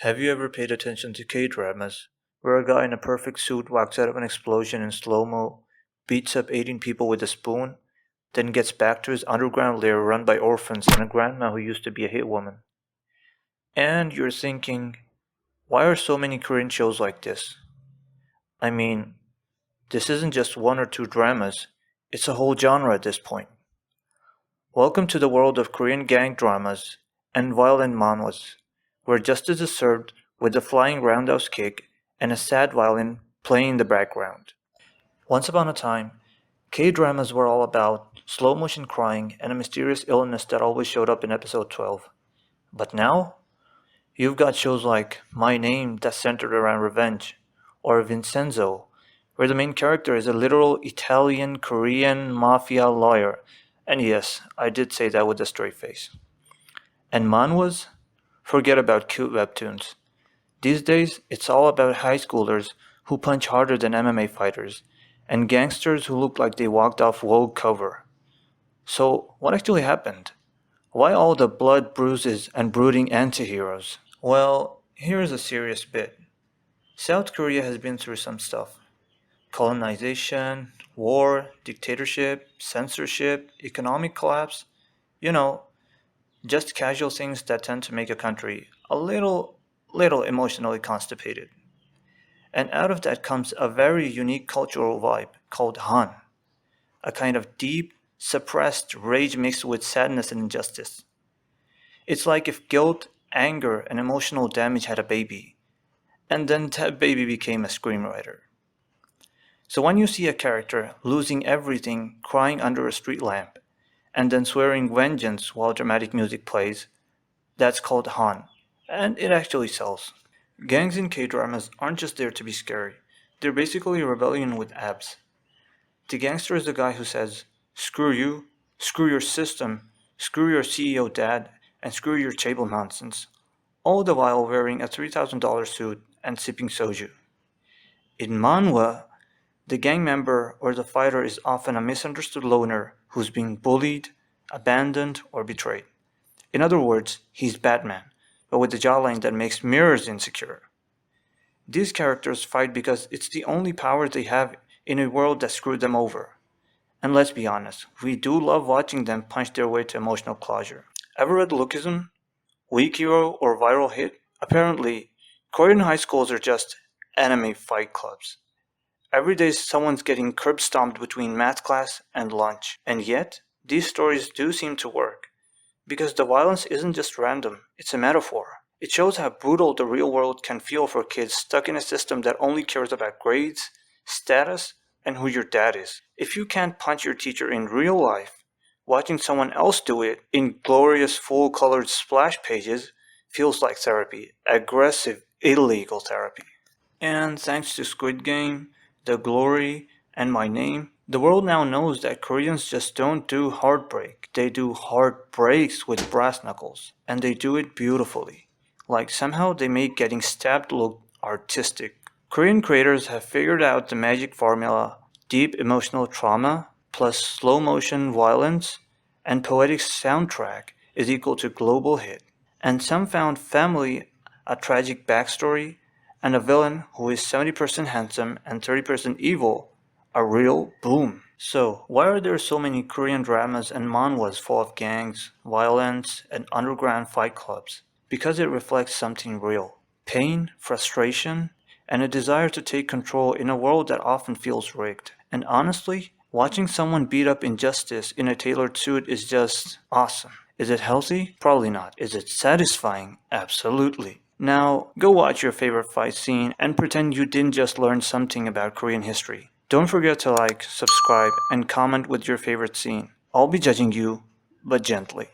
Have you ever paid attention to K-dramas, where a guy in a perfect suit walks out of an explosion in slow-mo, beats up 18 people with a spoon, then gets back to his underground lair run by orphans and a grandma who used to be a hit woman? And you're thinking, why are so many Korean shows like this? I mean, this isn't just one or two dramas, it's a whole genre at this point. Welcome to the world of Korean gang dramas and violent manhwas, where justice is served with a flying roundhouse kick and a sad violin playing in the background. Once upon a time, K-dramas were all about slow motion crying and a mysterious illness that always showed up in episode 12. But now, you've got shows like My Name that's centered around revenge, or Vincenzo, where the main character is a literal Italian-Korean mafia lawyer. And yes, I did say that with a straight face. And manhwas? Forget about cute webtoons. These days, it's all about high schoolers who punch harder than MMA fighters, and gangsters who look like they walked off Vogue cover. So, what actually happened? Why all the blood, bruises, and brooding anti-heroes? Well, here's a serious bit. South Korea has been through some stuff. Colonization, war, dictatorship, censorship, economic collapse. You know, just casual things that tend to make a country a little emotionally constipated. And out of that comes a very unique cultural vibe called Han, a kind of deep, suppressed rage mixed with sadness and injustice. It's like if guilt, anger, and emotional damage had a baby, and then that baby became a screenwriter. So when you see a character losing everything crying under a street lamp, and then swearing vengeance while dramatic music plays, that's called Han, and it actually sells. Gangs in K-dramas aren't just there to be scary, they're basically a rebellion with abs. The gangster is the guy who says, screw you, screw your system, screw your CEO dad, and screw your chaebol nonsense, all the while wearing a $3,000 suit and sipping soju. In Manhwa, the gang member or the fighter is often a misunderstood loner who's being bullied, abandoned, or betrayed. In other words, he's Batman, but with a jawline that makes mirrors insecure. These characters fight because it's the only power they have in a world that screwed them over. And let's be honest, we do love watching them punch their way to emotional closure. Ever read Lookism? Weak hero or viral hit? Apparently, Korean high schools are just anime fight clubs. Every day someone's getting curb stomped between math class and lunch. And yet, these stories do seem to work. Because the violence isn't just random, it's a metaphor. It shows how brutal the real world can feel for kids stuck in a system that only cares about grades, status, and who your dad is. If you can't punch your teacher in real life, watching someone else do it in glorious full-colored splash pages feels like therapy. Aggressive, illegal therapy. And thanks to Squid Game, The Glory, and My Name, the world now knows that Koreans just don't do heartbreak. They do heartbreaks with brass knuckles. And they do it beautifully. Like somehow they make getting stabbed look artistic. Korean creators have figured out the magic formula: deep emotional trauma plus slow motion violence and poetic soundtrack is equal to global hit. And some found family, a tragic backstory, and a villain who is 70% handsome and 30% evil, a real boom. So, why are there so many Korean dramas and manhwas full of gangs, violence, and underground fight clubs? Because it reflects something real. Pain, frustration, and a desire to take control in a world that often feels rigged. And honestly, watching someone beat up injustice in a tailored suit is just awesome. Is it healthy? Probably not. Is it satisfying? Absolutely. Now, go watch your favorite fight scene and pretend you didn't just learn something about Korean history. Don't forget to like, subscribe, and comment with your favorite scene. I'll be judging you, but gently.